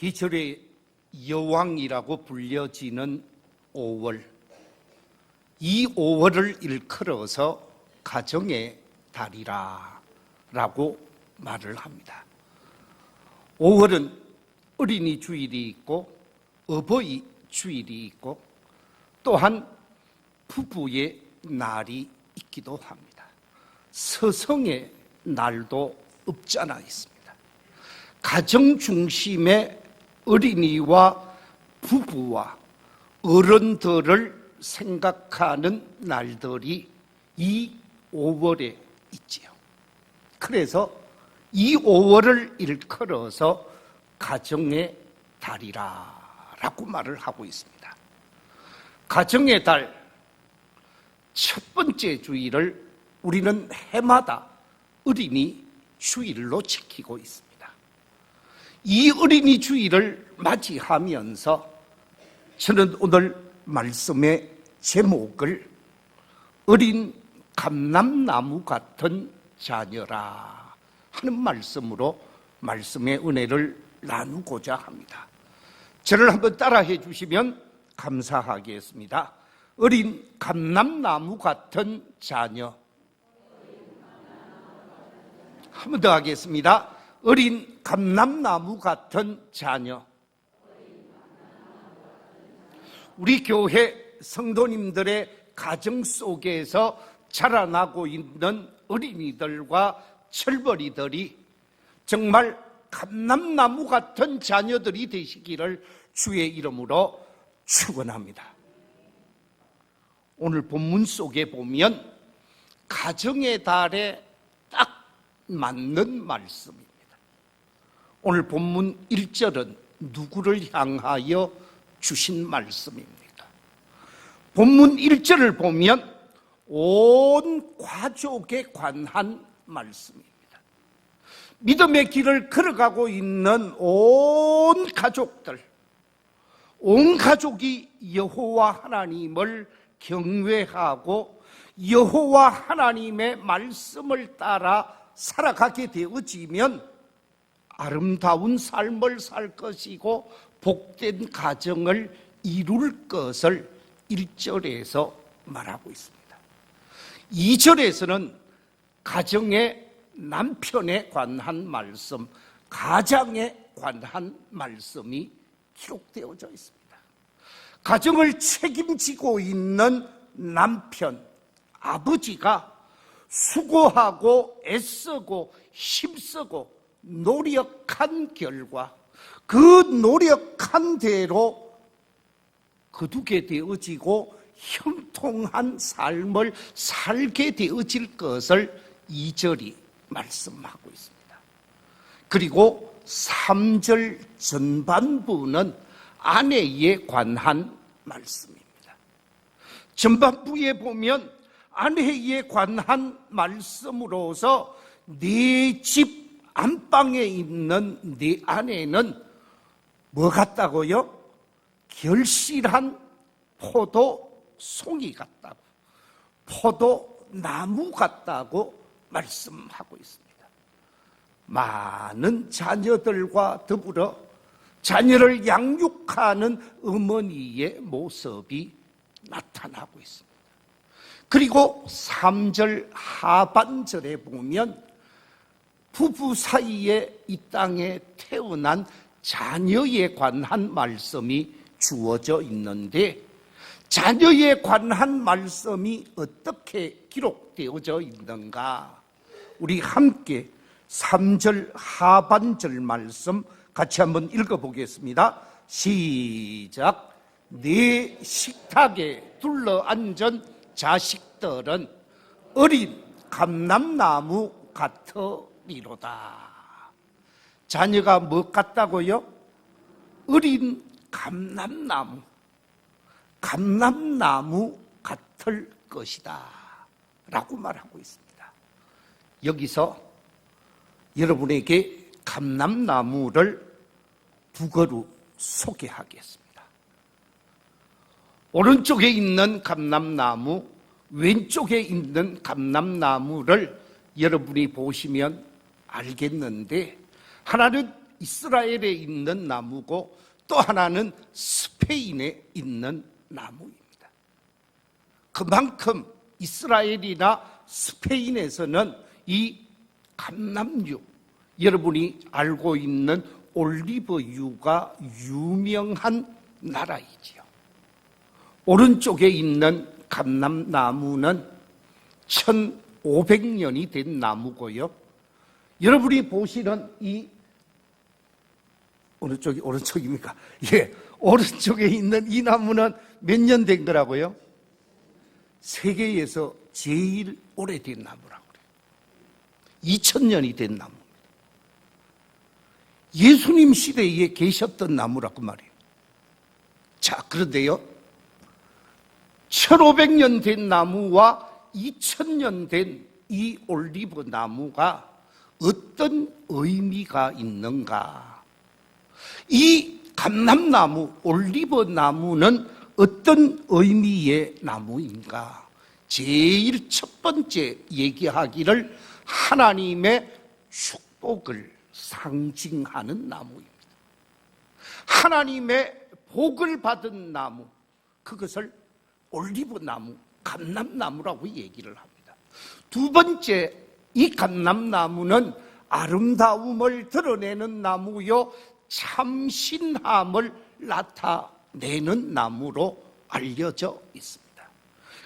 계절의 여왕이라고 불려지는 5월, 이 5월을 일컬어서 가정의 달이라 라고 말을 합니다. 5월은 어린이 주일이 있고 어버이 주일이 있고 또한 부부의 날이 있기도 합니다. 서성의 날도 없잖아 있습니다. 가정 중심의 어린이와 부부와 어른들을 생각하는 날들이 이 5월에 있지요. 그래서 이 5월을 일컬어서 가정의 달이라고 말을 하고 있습니다. 가정의 달 첫 번째 주일을 우리는 해마다 어린이 주일로 지키고 있습니다. 이 어린이 주일을 맞이하면서 저는 오늘 말씀의 제목을 어린 감람나무 같은 자녀라 하는 말씀으로 말씀의 은혜를 나누고자 합니다. 저를 한번 따라해 주시면 감사하겠습니다. 어린 감람나무 같은 자녀. 한 번 더 하겠습니다. 어린 감람나무 같은 자녀. 우리 교회 성도님들의 가정 속에서 자라나고 있는 어린이들과 철버리들이 정말 감람나무 같은 자녀들이 되시기를 주의 이름으로 축원합니다. 오늘 본문 속에 보면 가정의 달에 딱 맞는 말씀입니다. 오늘 본문 1절은 누구를 향하여 주신 말씀입니까? 본문 1절을 보면 온 가족에 관한 말씀입니다. 믿음의 길을 걸어가고 있는 온 가족들, 온 가족이 여호와 하나님을 경외하고 여호와 하나님의 말씀을 따라 살아가게 되어지면 아름다운 삶을 살 것이고 복된 가정을 이룰 것을 1절에서 말하고 있습니다. 2절에서는 가정의 남편에 관한 말씀, 가장에 관한 말씀이 기록되어져 있습니다. 가정을 책임지고 있는 남편, 아버지가 수고하고 애쓰고 힘쓰고 노력한 결과 그 노력한 대로 거두게 되어지고 형통한 삶을 살게 되어질 것을 2절이 말씀하고 있습니다. 그리고 3절 전반부는 아내에 관한 말씀입니다. 전반부에 보면 아내에 관한 말씀으로서 네 집 안방에 있는 네 아내는 뭐 같다고요? 결실한 포도송이 같다고, 포도나무 같다고 말씀하고 있습니다. 많은 자녀들과 더불어 자녀를 양육하는 어머니의 모습이 나타나고 있습니다. 그리고 3절 하반절에 보면 부부 사이에 이 땅에 태어난 자녀에 관한 말씀이 주어져 있는데 자녀에 관한 말씀이 어떻게 기록되어져 있는가? 우리 함께 3절 하반절 말씀 같이 한번 읽어보겠습니다. 시작. 네 식탁에 둘러앉은 자식들은 어린 감람나무 같으리로다. 자녀가 뭐 같다고요? 어린 감람나무, 감람나무 같을 것이다 라고 말하고 있습니다. 여기서 여러분에게 감람나무를 두 그루 소개하겠습니다. 오른쪽에 있는 감람나무, 왼쪽에 있는 감람나무를 여러분이 보시면 알겠는데 하나는 이스라엘에 있는 나무고 또 하나는 스페인에 있는 나무입니다. 그만큼 이스라엘이나 스페인에서는 이 감람유, 여러분이 알고 있는 올리브유가 유명한 나라이지요. 오른쪽에 있는 감람나무는 1500년이 된 나무고요. 여러분이 보시는 이 오른쪽입니까? 예, 오른쪽에 있는 이 나무는 몇 년 된 거라고요? 세계에서 제일 오래된 나무라고 그래요. 2000년이 된 나무입니다. 예수님 시대에 계셨던 나무라고 말이에요. 자, 그런데요, 1500년 된 나무와 2000년 된 이 올리브 나무가 어떤 의미가 있는가? 이 감람나무, 올리브 나무는 어떤 의미의 나무인가? 제일 첫 번째 얘기하기를 하나님의 축복을 상징하는 나무입니다. 하나님의 복을 받은 나무, 그것을 올리브 나무, 감람나무라고 얘기를 합니다. 두 번째, 이 감람나무는 아름다움을 드러내는 나무요, 참신함을 나타내는 나무로 알려져 있습니다.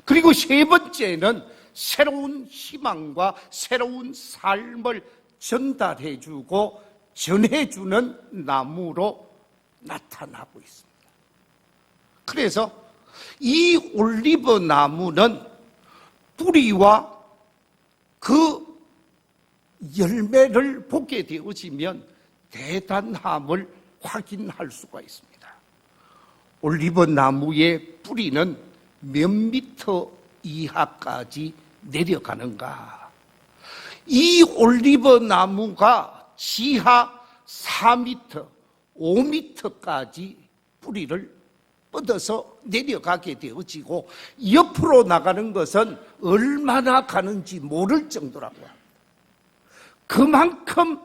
그리고 세 번째는 새로운 희망과 새로운 삶을 전달해주고 전해주는 나무로 나타나고 있습니다. 그래서 이 올리브 나무는 뿌리와 그 열매를 보게 되어지면 대단함을 확인할 수가 있습니다. 올리브 나무의 뿌리는 몇 미터 이하까지 내려가는가? 이 올리브 나무가 지하 4미터, 5미터까지 뿌리를 뻗어서 내려가게 되어지고 옆으로 나가는 것은 얼마나 가는지 모를 정도라고 합니다. 그만큼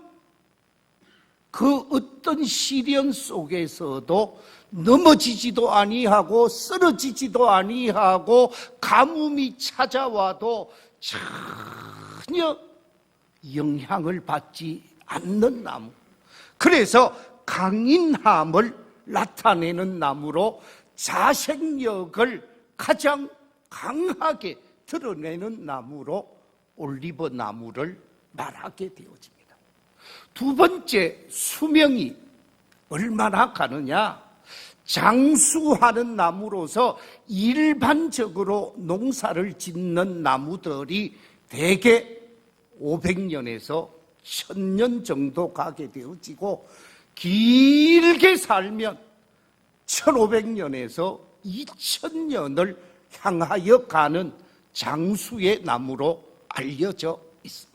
그 어떤 시련 속에서도 넘어지지도 아니하고 쓰러지지도 아니하고 가뭄이 찾아와도 전혀 영향을 받지 않는 나무. 그래서 강인함을 나타내는 나무로 자생력을 가장 강하게 드러내는 나무로 올리브 나무를 말하게 되어집니다. 두 번째, 수명이 얼마나 가느냐? 장수하는 나무로서 일반적으로 농사를 짓는 나무들이 대개 500년에서 1000년 정도 가게 되어지고 길게 살면 1500년에서 2000년을 향하여 가는 장수의 나무로 알려져 있습니다.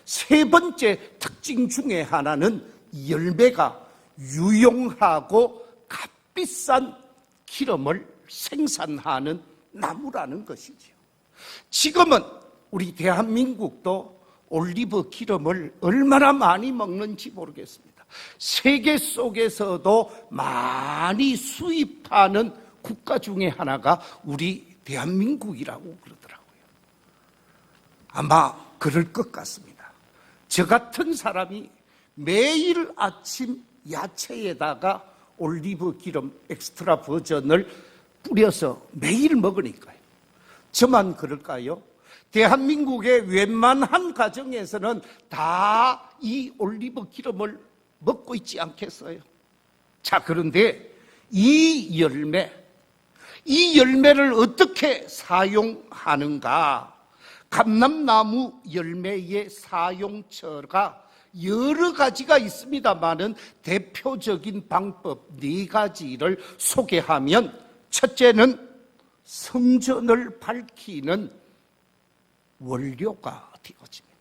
세 번째 특징 중에 하나는 열매가 유용하고 값비싼 기름을 생산하는 나무라는 것이지요. 지금은 우리 대한민국도 올리브 기름을 얼마나 많이 먹는지 모르겠습니다. 세계 속에서도 많이 수입하는 국가 중에 하나가 우리 대한민국이라고 그러더라고요. 아마 그럴 것 같습니다. 저 같은 사람이 매일 아침 야채에다가 올리브 기름 엑스트라 버전을 뿌려서 매일 먹으니까요. 저만 그럴까요? 대한민국의 웬만한 가정에서는 다 이 올리브 기름을 먹고 있지 않겠어요? 자, 그런데 이 열매를 어떻게 사용하는가? 감람나무 열매의 사용처가 여러 가지가 있습니다만은 대표적인 방법 4가지를 소개하면, 첫째는 성전을 밝히는 원료가 되어집니다.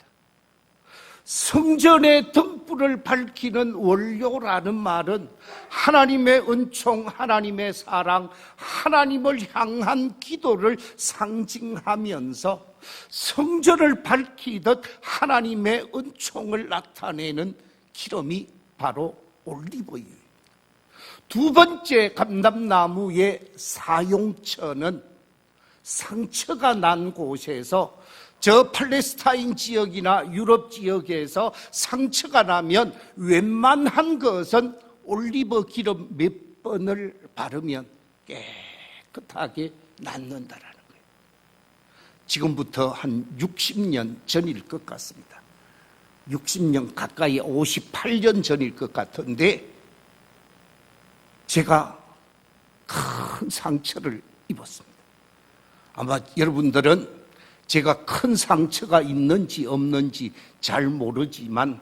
성전의 등불을 밝히는 원료라는 말은 하나님의 은총, 하나님의 사랑, 하나님을 향한 기도를 상징하면서 성전을 밝히듯 하나님의 은총을 나타내는 기름이 바로 올리브유예요. 두 번째 감람나무의 사용처는 상처가 난 곳에서, 저 팔레스타인 지역이나 유럽 지역에서 상처가 나면 웬만한 것은 올리브 기름 몇 번을 바르면 깨끗하게 낫는다라는 거예요. 지금부터 한 60년 전일 것 같습니다. 60년 가까이 58년 전일 것 같은데 제가 큰 상처를 입었습니다. 아마 여러분들은 제가 큰 상처가 있는지 없는지 잘 모르지만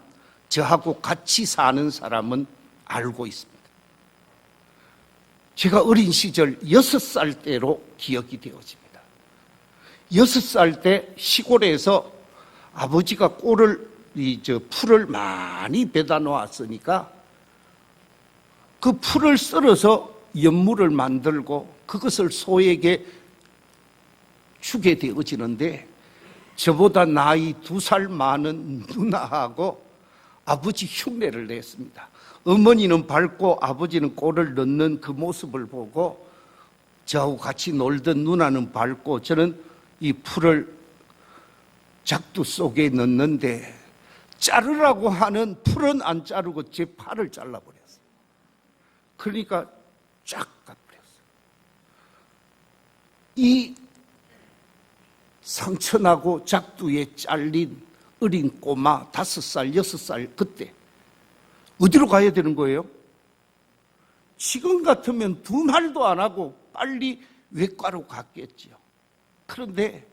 저하고 같이 사는 사람은 알고 있습니다. 제가 어린 시절 6살 때로 기억이 되어집니다. 6살 때 시골에서 아버지가 풀을 많이 배다 놓았으니까 그 풀을 썰어서 연물을 만들고 그것을 소에게 주게 되어지는데, 저보다 나이 2살 많은 누나하고 아버지 흉내를 냈습니다. 어머니는 밟고 아버지는 꼴을 넣는 그 모습을 보고 저하고 같이 놀던 누나는 밟고 저는 이 풀을 작두 속에 넣는데 자르라고 하는 풀은 안 자르고 제 팔을 잘라버렸어요. 그러니까 쫙 가버렸어요. 이 상처나고 작두에 잘린 어린 꼬마 5살, 6살 그때 어디로 가야 되는 거예요? 지금 같으면 2말도 안 하고 빨리 외과로 갔겠지요. 그런데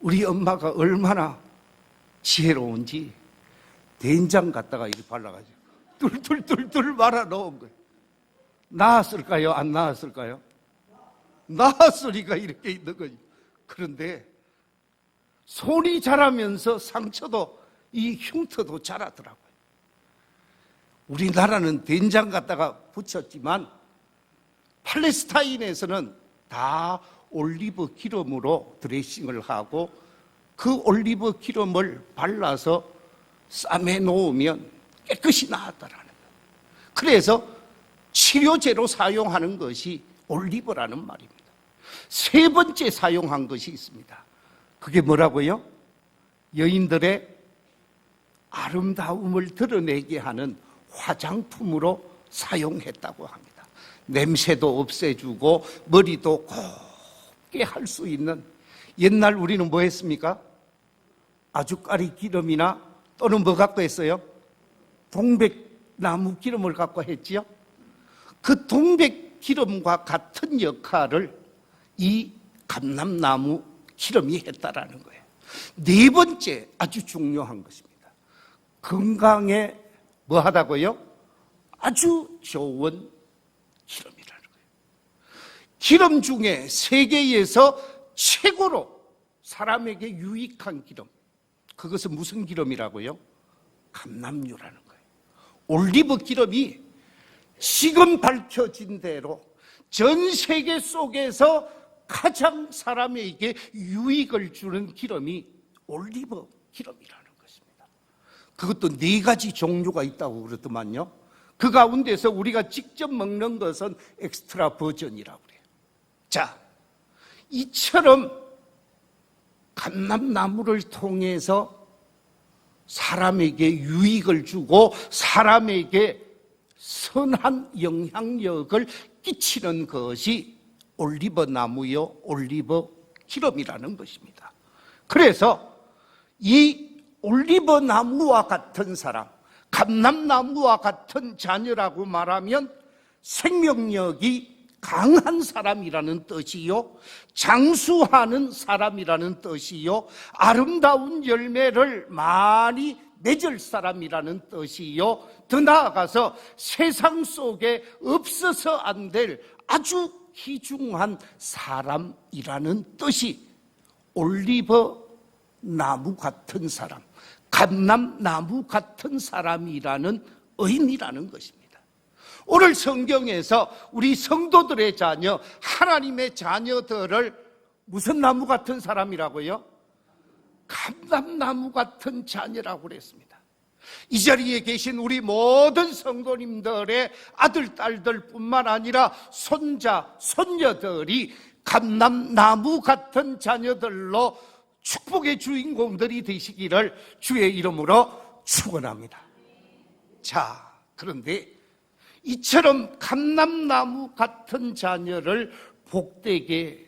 우리 엄마가 얼마나 지혜로운지 된장 갖다가 이렇게 발라가지고 툴툴툴툴 말아 넣은 거예요. 나았을까요? 안 나았을까요? 나았으니까 이렇게 있는 거죠. 그런데 손이 자라면서 상처도, 이 흉터도 자라더라고요. 우리나라는 된장 갖다가 붙였지만 팔레스타인에서는 다 올리브 기름으로 드레싱을 하고 그 올리브 기름을 발라서 쌈에 놓으면 깨끗이 나았다라는 거예요. 그래서 치료제로 사용하는 것이 올리브라는 말입니다. 세 번째 사용한 것이 있습니다. 그게 뭐라고요? 여인들의 아름다움을 드러내게 하는 화장품으로 사용했다고 합니다. 냄새도 없애주고 머리도 곱게 할 수 있는, 옛날 우리는 뭐 했습니까? 아주까리 기름이나 또는 뭐 갖고 했어요? 동백나무 기름을 갖고 했지요? 그 동백기름과 같은 역할을 이 감람나무 기름이 했다라는 거예요. 네 번째 아주 중요한 것입니다. 건강에 뭐 하다고요? 아주 좋은 기름이라는 거예요. 기름 중에 세계에서 최고로 사람에게 유익한 기름, 그것은 무슨 기름이라고요? 감람유라는 거예요. 올리브 기름이 지금 밝혀진 대로 전 세계 속에서 가장 사람에게 유익을 주는 기름이 올리브 기름이라는 것입니다. 그것도 4가지 종류가 있다고 그러더만요. 그 가운데서 우리가 직접 먹는 것은 엑스트라 버전이라고 그래요. 자, 이처럼 감람나무를 통해서 사람에게 유익을 주고 사람에게 선한 영향력을 끼치는 것이 올리브 나무요, 올리브 기름이라는 것입니다. 그래서 이 올리브 나무와 같은 사람, 감람나무와 같은 자녀라고 말하면 생명력이 강한 사람이라는 뜻이요, 장수하는 사람이라는 뜻이요, 아름다운 열매를 많이 맺을 사람이라는 뜻이요, 더 나아가서 세상 속에 없어서 안 될 아주 귀중한 사람이라는 뜻이 올리브 나무 같은 사람, 감람나무 같은 사람이라는 의미라는 것입니다. 오늘 성경에서 우리 성도들의 자녀, 하나님의 자녀들을 무슨 나무 같은 사람이라고요? 감람나무 같은 자녀라고 그랬습니다. 이 자리에 계신 우리 모든 성도님들의 아들, 딸들 뿐만 아니라 손자, 손녀들이 감람나무 같은 자녀들로 축복의 주인공들이 되시기를 주의 이름으로 축원합니다. 자, 그런데 이처럼 감람나무 같은 자녀를 복되게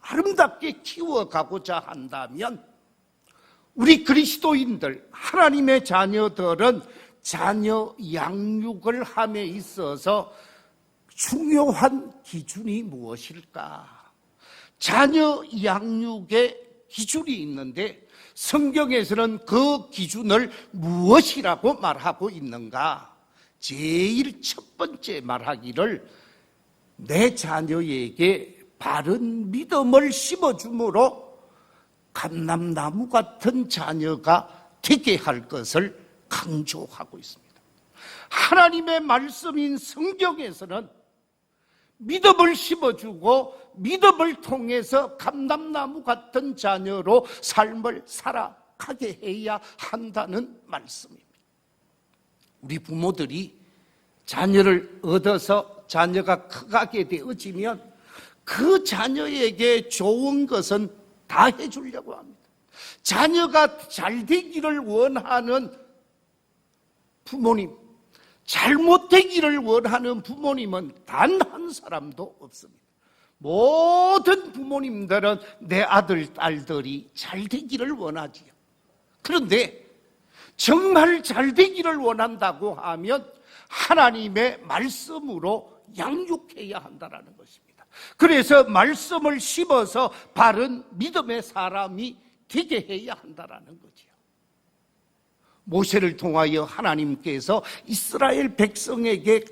아름답게 키워가고자 한다면 우리 그리스도인들, 하나님의 자녀들은 자녀 양육을 함에 있어서 중요한 기준이 무엇일까? 자녀 양육의 기준이 있는데 성경에서는 그 기준을 무엇이라고 말하고 있는가? 제일 첫 번째 말하기를 내 자녀에게 바른 믿음을 심어줌으로 감람나무 같은 자녀가 되게 할 것을 강조하고 있습니다. 하나님의 말씀인 성경에서는 믿음을 심어주고 믿음을 통해서 감람나무 같은 자녀로 삶을 살아가게 해야 한다는 말씀입니다. 우리 부모들이 자녀를 얻어서 자녀가 커가게 되어지면 그 자녀에게 좋은 것은 다 해주려고 합니다. 자녀가 잘 되기를 원하는 부모님, 잘못되기를 원하는 부모님은 단 한 사람도 없습니다. 모든 부모님들은 내 아들, 딸들이 잘 되기를 원하지요. 그런데 정말 잘 되기를 원한다고 하면 하나님의 말씀으로 양육해야 한다는 것입니다. 그래서 말씀을 심어서 바른 믿음의 사람이 되게 해야 한다는 거지요. 모세를 통하여 하나님께서 이스라엘 백성에게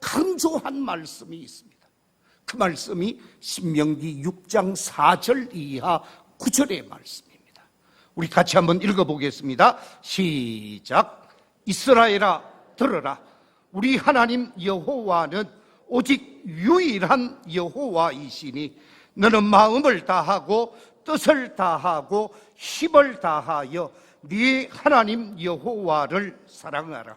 강조한 말씀이 있습니다. 그 말씀이 신명기 6장 4절 이하 9절의 말씀입니다. 우리 같이 한번 읽어보겠습니다. 시작. 이스라엘아 들으라. 우리 하나님 여호와는 오직 유일한 여호와이시니 너는 마음을 다하고 뜻을 다하고 힘을 다하여 네 하나님 여호와를 사랑하라.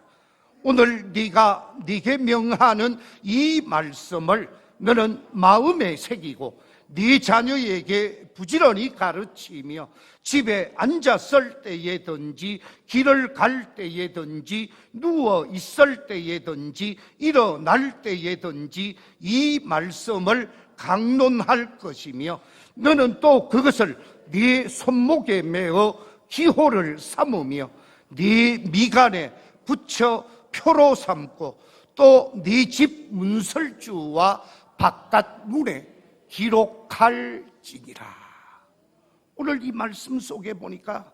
오늘 네가 네게 명하는 이 말씀을 너는 마음에 새기고 네 자녀에게 부지런히 가르치며 집에 앉았을 때에든지 길을 갈 때에든지 누워 있을 때에든지 일어날 때에든지 이 말씀을 강론할 것이며 너는 또 그것을 네 손목에 메어 기호를 삼으며 네 미간에 붙여 표로 삼고 또 네 집 문설주와 바깥 문에 기록할지니라. 오늘 이 말씀 속에 보니까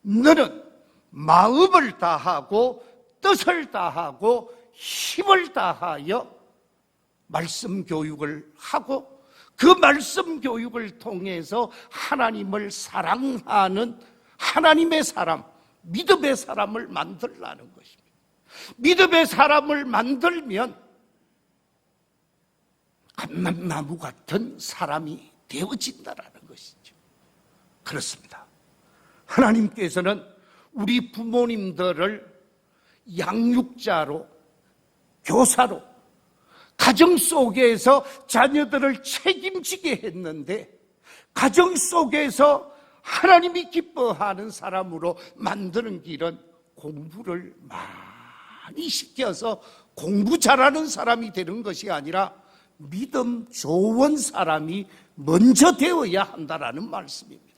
너는 마음을 다하고 뜻을 다하고 힘을 다하여 말씀 교육을 하고 그 말씀 교육을 통해서 하나님을 사랑하는 하나님의 사람, 믿음의 사람을 만들라는 것입니다. 믿음의 사람을 만들면 감람나무 같은 사람이 되어진다라는 것이죠. 그렇습니다. 하나님께서는 우리 부모님들을 양육자로, 교사로, 가정 속에서 자녀들을 책임지게 했는데 가정 속에서 하나님이 기뻐하는 사람으로 만드는 길은 공부를 많이 시켜서 공부 잘하는 사람이 되는 것이 아니라 믿음 좋은 사람이 먼저 되어야 한다라는 말씀입니다.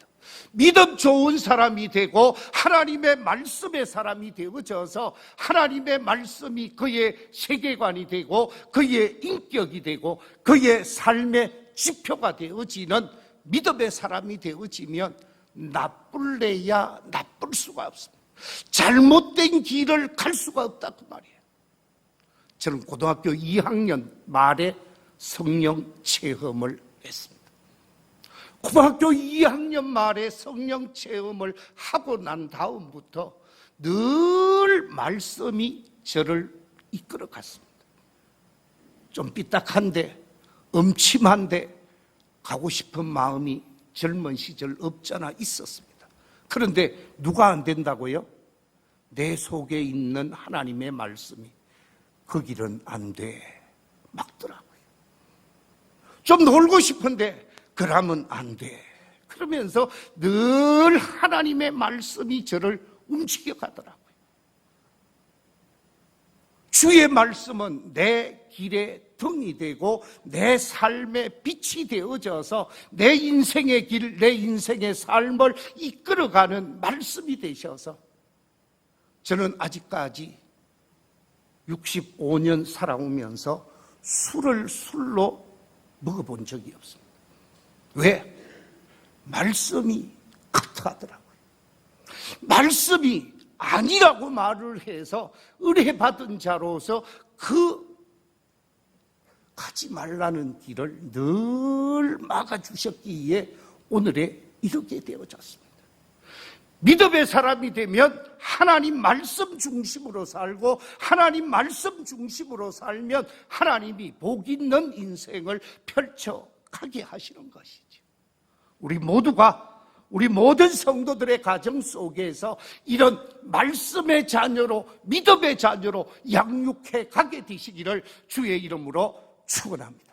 믿음 좋은 사람이 되고 하나님의 말씀의 사람이 되어져서 하나님의 말씀이 그의 세계관이 되고 그의 인격이 되고 그의 삶의 지표가 되어지는 믿음의 사람이 되어지면 나쁠래야 나쁠 수가 없습니다. 잘못된 길을 갈 수가 없다 그 말이에요. 저는 고등학교 2학년 말에 성령 체험을 했습니다. 고등학교 2학년 말에 성령 체험을 하고 난 다음부터 늘 말씀이 저를 이끌어 갔습니다. 좀 삐딱한데 음침한데 가고 싶은 마음이 젊은 시절 없잖아 있었습니다. 그런데 누가 안 된다고요? 내 속에 있는 하나님의 말씀이 그 길은 안 돼 막더라고요. 좀 놀고 싶은데 그러면 안 돼. 그러면서 늘 하나님의 말씀이 저를 움직여 가더라고요. 주의 말씀은 내 길의 등이 되고 내 삶의 빛이 되어져서 내 인생의 길, 내 인생의 삶을 이끌어가는 말씀이 되셔서 저는 아직까지 65년 살아오면서 술을 술로 먹어본 적이 없습니다. 왜? 말씀이 그렇더라고요. 말씀이 아니라고 말을 해서 의뢰받은 자로서 그 가지 말라는 길을 늘 막아주셨기에 오늘에 이렇게 되어졌습니다. 믿음의 사람이 되면 하나님 말씀 중심으로 살고 하나님 말씀 중심으로 살면 하나님이 복 있는 인생을 펼쳐가게 하시는 것이죠. 우리 모두가 우리 모든 성도들의 가정 속에서 이런 말씀의 자녀로 믿음의 자녀로 양육해 가게 되시기를 주의 이름으로 축원합니다.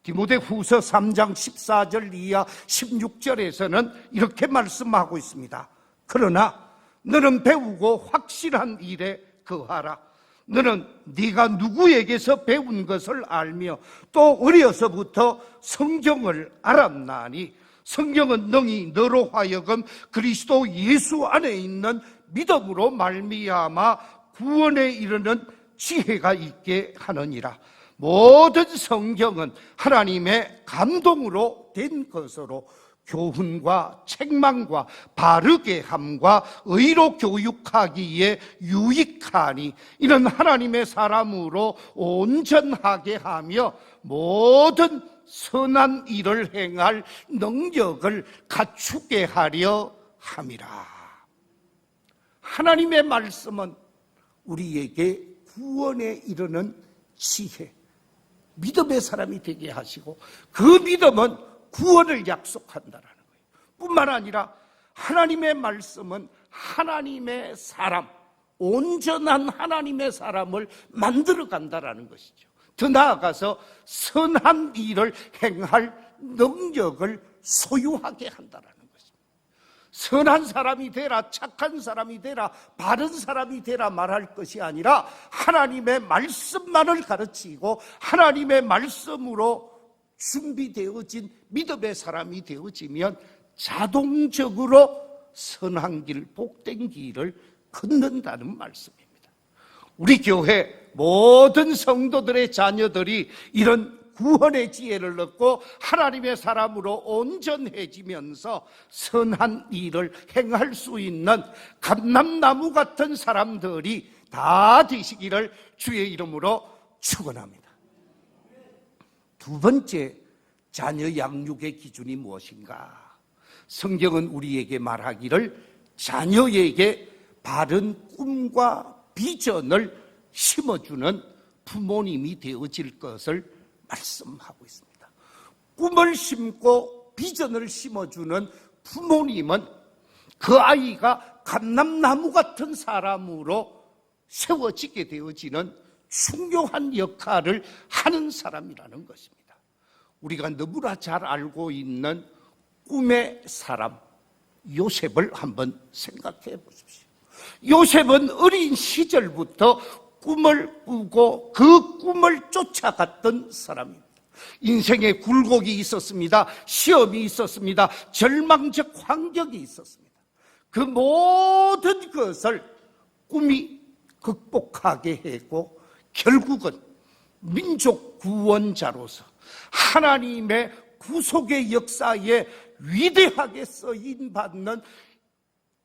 디모데후서 3장 14절 이하 16절에서는 이렇게 말씀하고 있습니다. 그러나 너는 배우고 확실한 일에 거하라. 너는 네가 누구에게서 배운 것을 알며 또 어려서부터 성경을 알았나니 성경은 능히 너로 하여금 그리스도 예수 안에 있는 믿음으로 말미암아 구원에 이르는 지혜가 있게 하느니라. 모든 성경은 하나님의 감동으로 된 것으로 교훈과 책망과 바르게 함과 의로 교육하기에 유익하니 이는 하나님의 사람으로 온전하게 하며 모든 선한 일을 행할 능력을 갖추게 하려 함이라. 하나님의 말씀은 우리에게 구원에 이르는 지혜, 믿음의 사람이 되게 하시고 그 믿음은 구원을 약속한다라는 거예요. 뿐만 아니라 하나님의 말씀은 하나님의 사람, 온전한 하나님의 사람을 만들어 간다라는 것이죠. 더 나아가서 선한 일을 행할 능력을 소유하게 한다라는 것입니다. 선한 사람이 되라, 착한 사람이 되라, 바른 사람이 되라 말할 것이 아니라 하나님의 말씀만을 가르치고 하나님의 말씀으로 준비되어진 믿음의 사람이 되어지면 자동적으로 선한 길, 복된 길을 걷는다는 말씀입니다. 우리 교회 모든 성도들의 자녀들이 이런 구원의 지혜를 얻고 하나님의 사람으로 온전해지면서 선한 일을 행할 수 있는 감람나무 같은 사람들이 다 되시기를 주의 이름으로 축원합니다. 두 번째, 자녀 양육의 기준이 무엇인가? 성경은 우리에게 말하기를 자녀에게 바른 꿈과 비전을 심어주는 부모님이 되어질 것을 말씀하고 있습니다. 꿈을 심고 비전을 심어주는 부모님은 그 아이가 감람나무 같은 사람으로 세워지게 되어지는 중요한 역할을 하는 사람이라는 것입니다. 우리가 너무나 잘 알고 있는 꿈의 사람 요셉을 한번 생각해 보십시오. 요셉은 어린 시절부터 꿈을 꾸고 그 꿈을 쫓아갔던 사람입니다. 인생에 굴곡이 있었습니다. 시험이 있었습니다. 절망적 환경이 있었습니다. 그 모든 것을 꿈이 극복하게 했고 결국은 민족 구원자로서 하나님의 구속의 역사에 위대하게 쓰임받는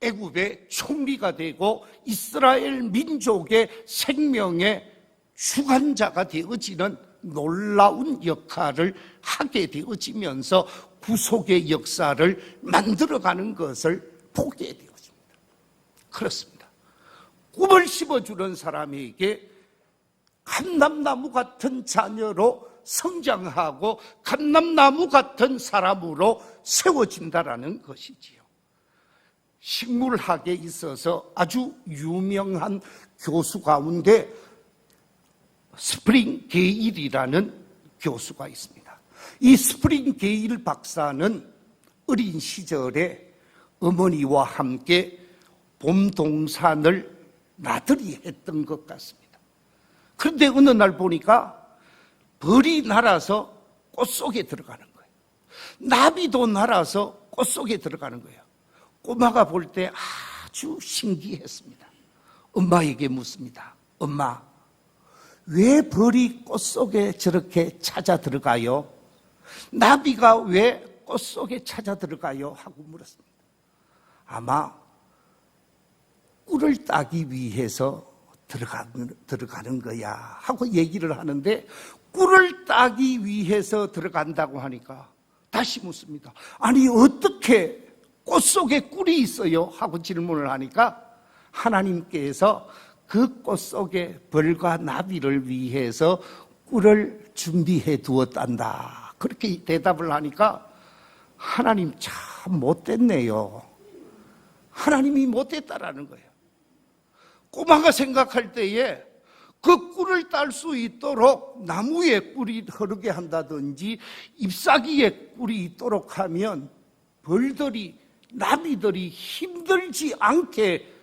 애굽의 총리가 되고 이스라엘 민족의 생명의 주관자가 되어지는 놀라운 역할을 하게 되어지면서 구속의 역사를 만들어가는 것을 보게 되어집니다. 그렇습니다. 꿈을 심어주는 사람에게 감람나무 같은 자녀로 성장하고 감람나무 같은 사람으로 세워진다라는 것이지요. 식물학에 있어서 아주 유명한 교수 가운데 스프링 게일이라는 교수가 있습니다. 이 스프링 게일 박사는 어린 시절에 어머니와 함께 봄 동산을 나들이 했던 것 같습니다. 그런데 어느 날 보니까 벌이 날아서 꽃 속에 들어가는 거예요. 나비도 날아서 꽃 속에 들어가는 거예요. 꼬마가 볼 때 아주 신기했습니다. 엄마에게 묻습니다. 엄마, 왜 벌이 꽃 속에 저렇게 찾아 들어가요? 나비가 왜 꽃 속에 찾아 들어가요? 하고 물었습니다. 아마 꿀을 따기 위해서 들어가는 거야 하고 얘기를 하는데, 꿀을 따기 위해서 들어간다고 하니까 다시 묻습니다. 아니 어떻게 꽃 속에 꿀이 있어요? 하고 질문을 하니까 하나님께서 그 꽃 속에 벌과 나비를 위해서 꿀을 준비해 두었단다. 그렇게 대답을 하니까 하나님 참 못됐네요. 하나님이 못됐다라는 거예요. 꼬마가 생각할 때에 그 꿀을 딸 수 있도록 나무에 꿀이 흐르게 한다든지 잎사귀에 꿀이 있도록 하면 벌들이, 나비들이 힘들지 않게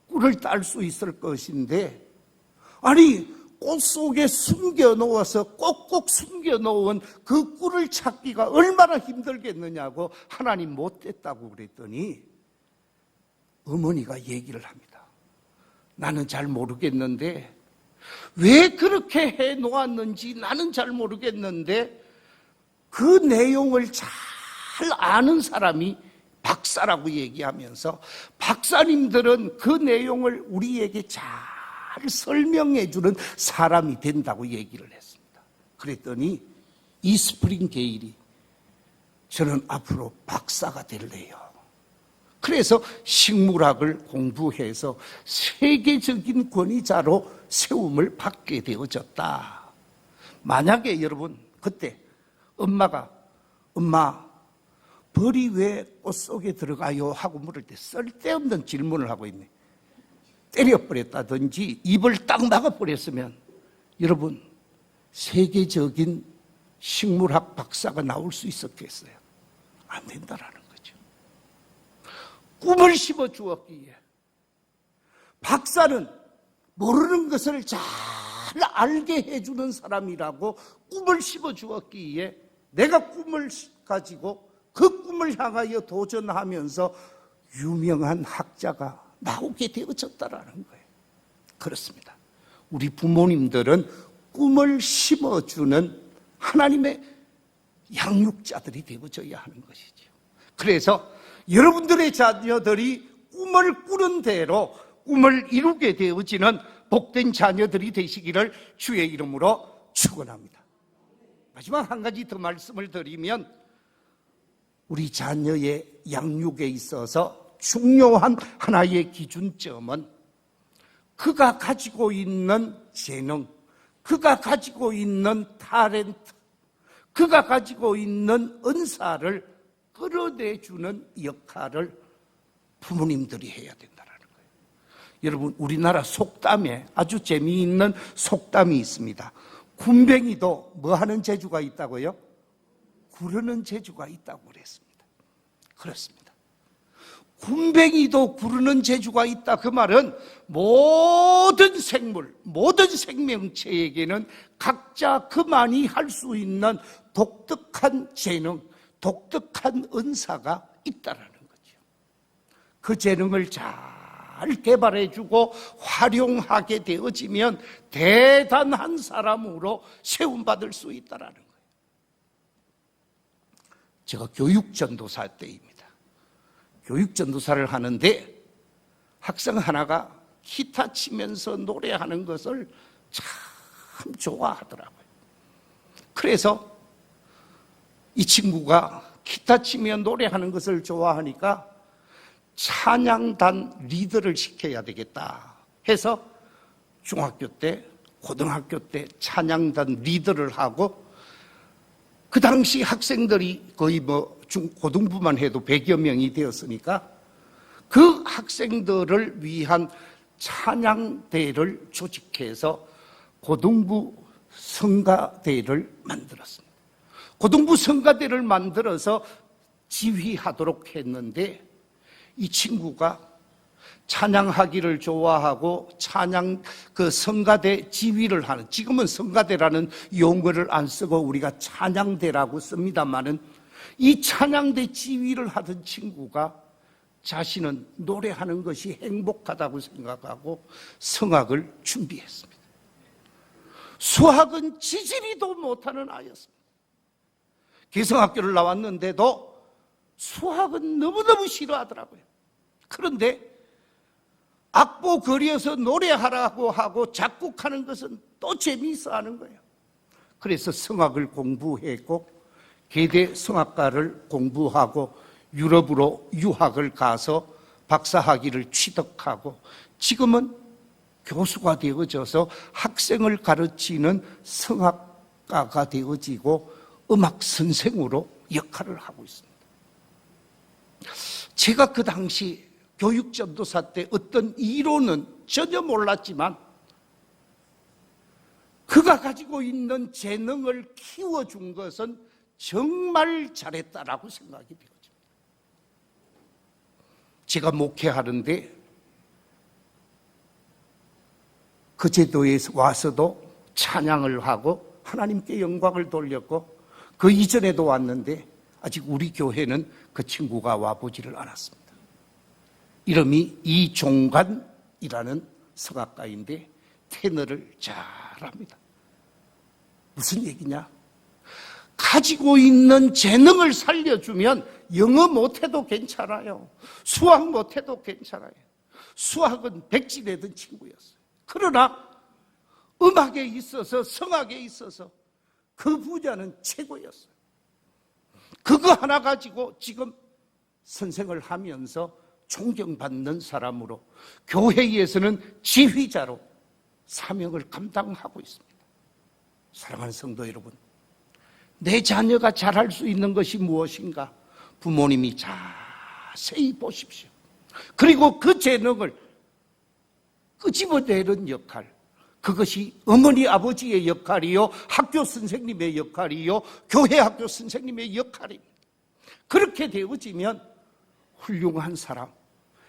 꿀을 딸 수 있을 것인데, 아니 꽃 속에 숨겨놓아서 꼭꼭 숨겨놓은 그 꿀을 찾기가 얼마나 힘들겠느냐고 하나님 못됐다고 그랬더니 어머니가 얘기를 합니다. 나는 잘 모르겠는데, 왜 그렇게 해놓았는지 나는 잘 모르겠는데 그 내용을 잘 아는 사람이 박사라고 얘기하면서 박사님들은 그 내용을 우리에게 잘 설명해 주는 사람이 된다고 얘기를 했습니다. 그랬더니 이 스프링 게일이 저는 앞으로 박사가 될래요. 그래서 식물학을 공부해서 세계적인 권위자로 세움을 받게 되어졌다. 만약에 여러분 그때 엄마가 엄마 벌이 왜 꽃 속에 들어가요? 하고 물을 때 쓸데없는 질문을 하고 있네. 때려버렸다든지 입을 딱 막아버렸으면 여러분 세계적인 식물학 박사가 나올 수 있었겠어요? 안 된다라는 거죠. 꿈을 심어 주었기에 박사는 모르는 것을 잘 알게 해주는 사람이라고 꿈을 심어 주었기에 내가 꿈을 가지고 그 꿈을 향하여 도전하면서 유명한 학자가 나오게 되어졌다라는 거예요. 그렇습니다. 우리 부모님들은 꿈을 심어주는 하나님의 양육자들이 되어져야 하는 것이죠. 그래서 여러분들의 자녀들이 꿈을 꾸는 대로 꿈을 이루게 되어지는 복된 자녀들이 되시기를 주의 이름으로 축원합니다. 마지막 한 가지 더 말씀을 드리면 우리 자녀의 양육에 있어서 중요한 하나의 기준점은 그가 가지고 있는 재능, 그가 가지고 있는 탤런트, 그가 가지고 있는 은사를 끌어내주는 역할을 부모님들이 해야 된다는 거예요. 여러분 우리나라 속담에 아주 재미있는 속담이 있습니다. 군뱅이도 뭐 하는 재주가 있다고요? 구르는 재주가 있다고 그랬습니다. 그렇습니다. 군뱅이도 구르는 재주가 있다. 그 말은 모든 생물, 모든 생명체에게는 각자 그만이 할 수 있는 독특한 재능, 독특한 은사가 있다라는 거죠. 그 재능을 잘 개발해주고 활용하게 되어지면 대단한 사람으로 세움받을 수 있다라는 거예요. 제가 교육전도사 때입니다. 교육전도사를 하는데 학생 하나가 기타 치면서 노래하는 것을 참 좋아하더라고요. 그래서 이 친구가 기타 치며 노래하는 것을 좋아하니까 찬양단 리더를 시켜야 되겠다 해서 중학교 때, 고등학교 때 찬양단 리더를 하고 그 당시 학생들이 거의 고등부만 해도 100여 명이 되었으니까 그 학생들을 위한 찬양대를 조직해서 고등부 성가대를 만들었습니다. 고등부 성가대를 만들어서 지휘하도록 했는데 이 친구가 찬양하기를 좋아하고 찬양 성가대 지휘를 하는, 지금은 성가대라는 용어를 안 쓰고 우리가 찬양대라고 씁니다만은, 이 찬양대 지휘를 하던 친구가 자신은 노래하는 것이 행복하다고 생각하고 성악을 준비했습니다. 수학은 지지리도 못하는 아이였습니다. 개성학교를 나왔는데도 수학은 너무너무 싫어하더라고요. 그런데 악보 그려서 노래하라고 하고 작곡하는 것은 또 재미있어 하는 거예요. 그래서 성악을 공부했고 계대 성악과를 공부하고 유럽으로 유학을 가서 박사학위를 취득하고 지금은 교수가 되어져서 학생을 가르치는 성악가가 되어지고 음악 선생으로 역할을 하고 있습니다. 제가 그 당시 교육전도사 때 어떤 이론은 전혀 몰랐지만 그가 가지고 있는 재능을 키워준 것은 정말 잘했다라고 생각이 되어집니다. 제가 목회하는데 그 제도에 와서도 찬양을 하고 하나님께 영광을 돌렸고 그 이전에도 왔는데 아직 우리 교회는 그 친구가 와보지를 않았습니다. 이름이 이종관이라는 성악가인데 테너를 잘합니다. 무슨 얘기냐? 가지고 있는 재능을 살려주면 영어 못해도 괜찮아요. 수학 못해도 괜찮아요. 수학은 백지내던 친구였어요. 그러나 음악에 있어서 성악에 있어서 그 분야는 최고였어요. 그거 하나 가지고 지금 선생을 하면서 존경받는 사람으로 교회에서는 지휘자로 사명을 감당하고 있습니다. 사랑하는 성도 여러분, 내 자녀가 잘할 수 있는 것이 무엇인가? 부모님이 자세히 보십시오. 그리고 그 재능을 끄집어내는 역할, 그것이 어머니 아버지의 역할이요, 학교 선생님의 역할이요, 교회 학교 선생님의 역할입니다. 그렇게 되어지면 훌륭한 사람,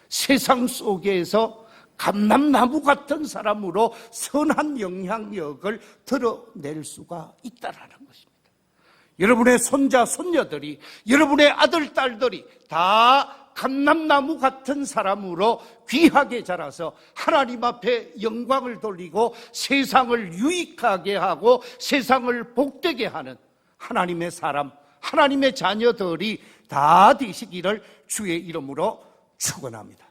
세상 속에서 감람나무 같은 사람으로 선한 영향력을 드러낼 수가 있다라는 것입니다. 여러분의 손자, 손녀들이, 여러분의 아들, 딸들이 다 감람나무 같은 사람으로 귀하게 자라서 하나님 앞에 영광을 돌리고 세상을 유익하게 하고 세상을 복되게 하는 하나님의 사람, 하나님의 자녀들이 다 되시기를 주의 이름으로 축원합니다.